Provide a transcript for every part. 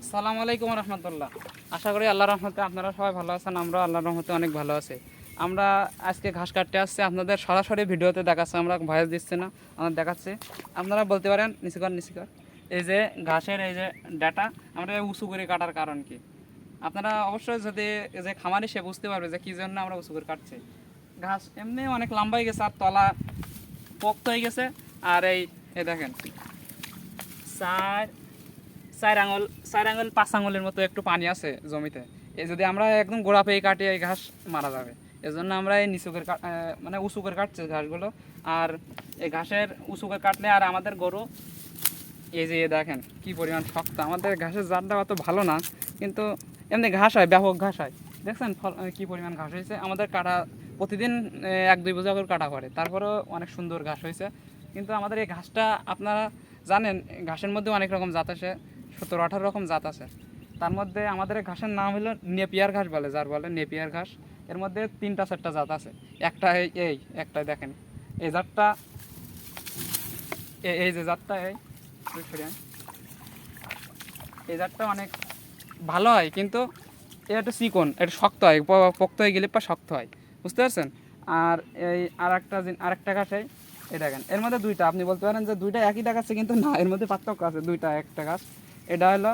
আসসালামু আলাইকুম রহমতুল্লাহ। আশা করি আল্লাহর রহমতে আপনারা সবাই ভালো আছেন। আমরা আল্লাহর রহমতে অনেক ভালো আছি। আমরা আজকে ঘাস কাটতে আসছি, আপনাদের সরাসরি ভিডিওতে দেখাচ্ছে, আমরা ভয়েস দিচ্ছি না, আমরা দেখাচ্ছি। আপনারা বলতে পারেন নিচিকর এই যে ঘাসের এই যে ডাটা আমরা উঁচু করে কাটার কারণ কি, আপনারা অবশ্যই যদি এই যে খামারি সে বুঝতে পারবে যে কী জন্য আমরা উঁচু করে কাটছি। ঘাস এমনি অনেক লম্বা হয়ে গেছে আর তলা পোক্ত হয়ে গেছে। আর এই দেখেন চার চার আঙুল 5 আঙুলের মতো একটু পানি আছে জমিতে। এই যদি আমরা একদম গোড়া পেয়ে কাটি এই ঘাস মারা যাবে। এজন্য আমরা এই নিচুকের মানে উঁচু করে কাটছি ঘাসগুলো। আর এই ঘাসের উঁচু করে কাটলে আর আমাদের গরু এই যে দেখেন কি পরিমাণ শক্ত। আমাদের ঘাসের জাতটা অত ভালো না, কিন্তু এমনি ঘাস হয়, ব্যাপক ঘাস হয়। দেখছেন কি পরিমাণ ঘাস হয়েছে। আমাদের কাটা প্রতিদিন 1-2 বোঝা করে কাটা পড়ে, তারপরেও অনেক সুন্দর ঘাস হয়েছে। কিন্তু আমাদের এই ঘাসটা আপনারা জানেন ঘাসের মধ্যে অনেক রকম জাত আছে, 17-18 রকম জাত আছে। তার মধ্যে আমাদের এই ঘাসের নাম হলো নেপিয়ার ঘাস বলে, যার বলে নেপিয়ার ঘাস। এর মধ্যে 3-4টা জাত আছে। একটা একটা দেখেন এই জাতটা, এই যে জাতটা এই জাতটা অনেক ভালো হয়, কিন্তু এটা একটু চিকন, এটা শক্ত হয়, পোক্ত হয়ে গেলে পা শক্ত হয়, বুঝতে পারছেন। আর এই আরেকটা ঘাস এই দেখেন, এর মধ্যে দুইটা, আপনি বলতে পারেন যে দুইটা একই দেখাচ্ছে, কিন্তু না, এর মধ্যে পার্থক্য আছে। দুইটা একটা ঘাস, এটা হলো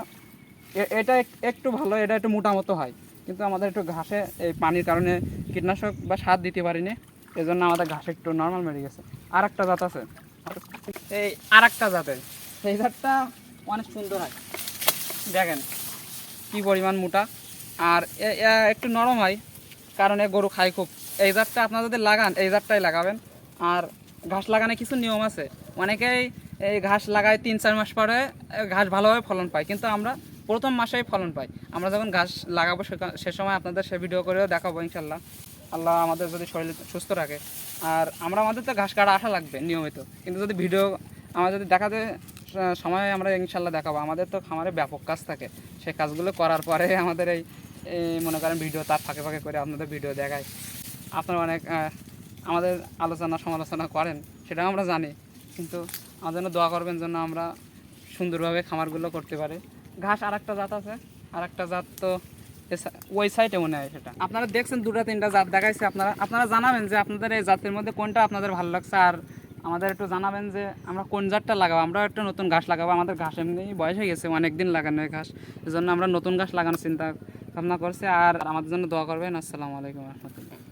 এটা একটু ভালো, এটা একটু মোটা মতো হয়, কিন্তু আমাদের একটু ঘাসে এই পানির কারণে কীটনাশক বা সার দিতে পারিনি, এই জন্য আমাদের ঘাস একটু নর্মাল মেরে গেছে। আর একটা জাত আছে, এই আর একটা জাতের, সেই জাতটা অনেক সুন্দর হয়। দেখেন কি পরিমাণ মোটা, আর একটু নরম হয়, কারণ গরু খায় খুব। এই জাতটা আপনারা যদি লাগান, এই জাতটাই লাগাবেন। আর ঘাস লাগানে কিছু নিয়ম আছে। অনেকেই এই ঘাস লাগায় 3-4 মাস পরে ঘাস ভালোভাবে ফলন পায়, কিন্তু আমরা প্রথম মাসেই ফলন পাই। আমরা যখন ঘাস লাগাবো সে সময় আপনাদের সে ভিডিও করেও দেখাবো ইনশাল্লাহ, আল্লাহ আমাদের যদি শরীর সুস্থ রাখে। আর আমাদের তো ঘাস কাটা আসা লাগবে নিয়মিত, কিন্তু যদি ভিডিও আমরা যদি দেখাতে সময় আমরা ইনশাল্লাহ দেখাবো। আমাদের তো খামারে ব্যাপক কাজ থাকে, সেই কাজগুলো করার পরে আমাদের এই মনে করেন ভিডিও তার ফাঁকে ফাঁকে করে আপনাদের ভিডিও দেখায়। আপনারা অনেক আমাদের আলোচনা সমালোচনা করেন, সেটাও আমরা জানি, কিন্তু আমাদের জন্য দোয়া করবেন জন্য আমরা সুন্দরভাবে খামারগুলো করতে পারি। ঘাস আর একটা জাত আছে, আর একটা জাত তো ওই সাইডে মনে হয়, সেটা আপনারা দেখছেন 2-3টা জাত দেখাইছে। আপনারা জানাবেন যে আপনাদের এই জাতের মধ্যে কোনটা আপনাদের ভালো লাগছে, আর আমাদের একটু জানাবেন যে আমরা কোন জাতটা লাগাবো। আমরা একটা নতুন ঘাস লাগাবো, আমাদের ঘাস এমনি বয়স হয়ে গেছে, অনেক দিন লাগানো হয় ঘাস, এই জন্য আমরা নতুন ঘাস লাগানোর চিন্তা ভাবনা করছি। আর আমাদের জন্য দোয়া করবেন। আসসালামু আলাইকুম রহমতুল্লাহ।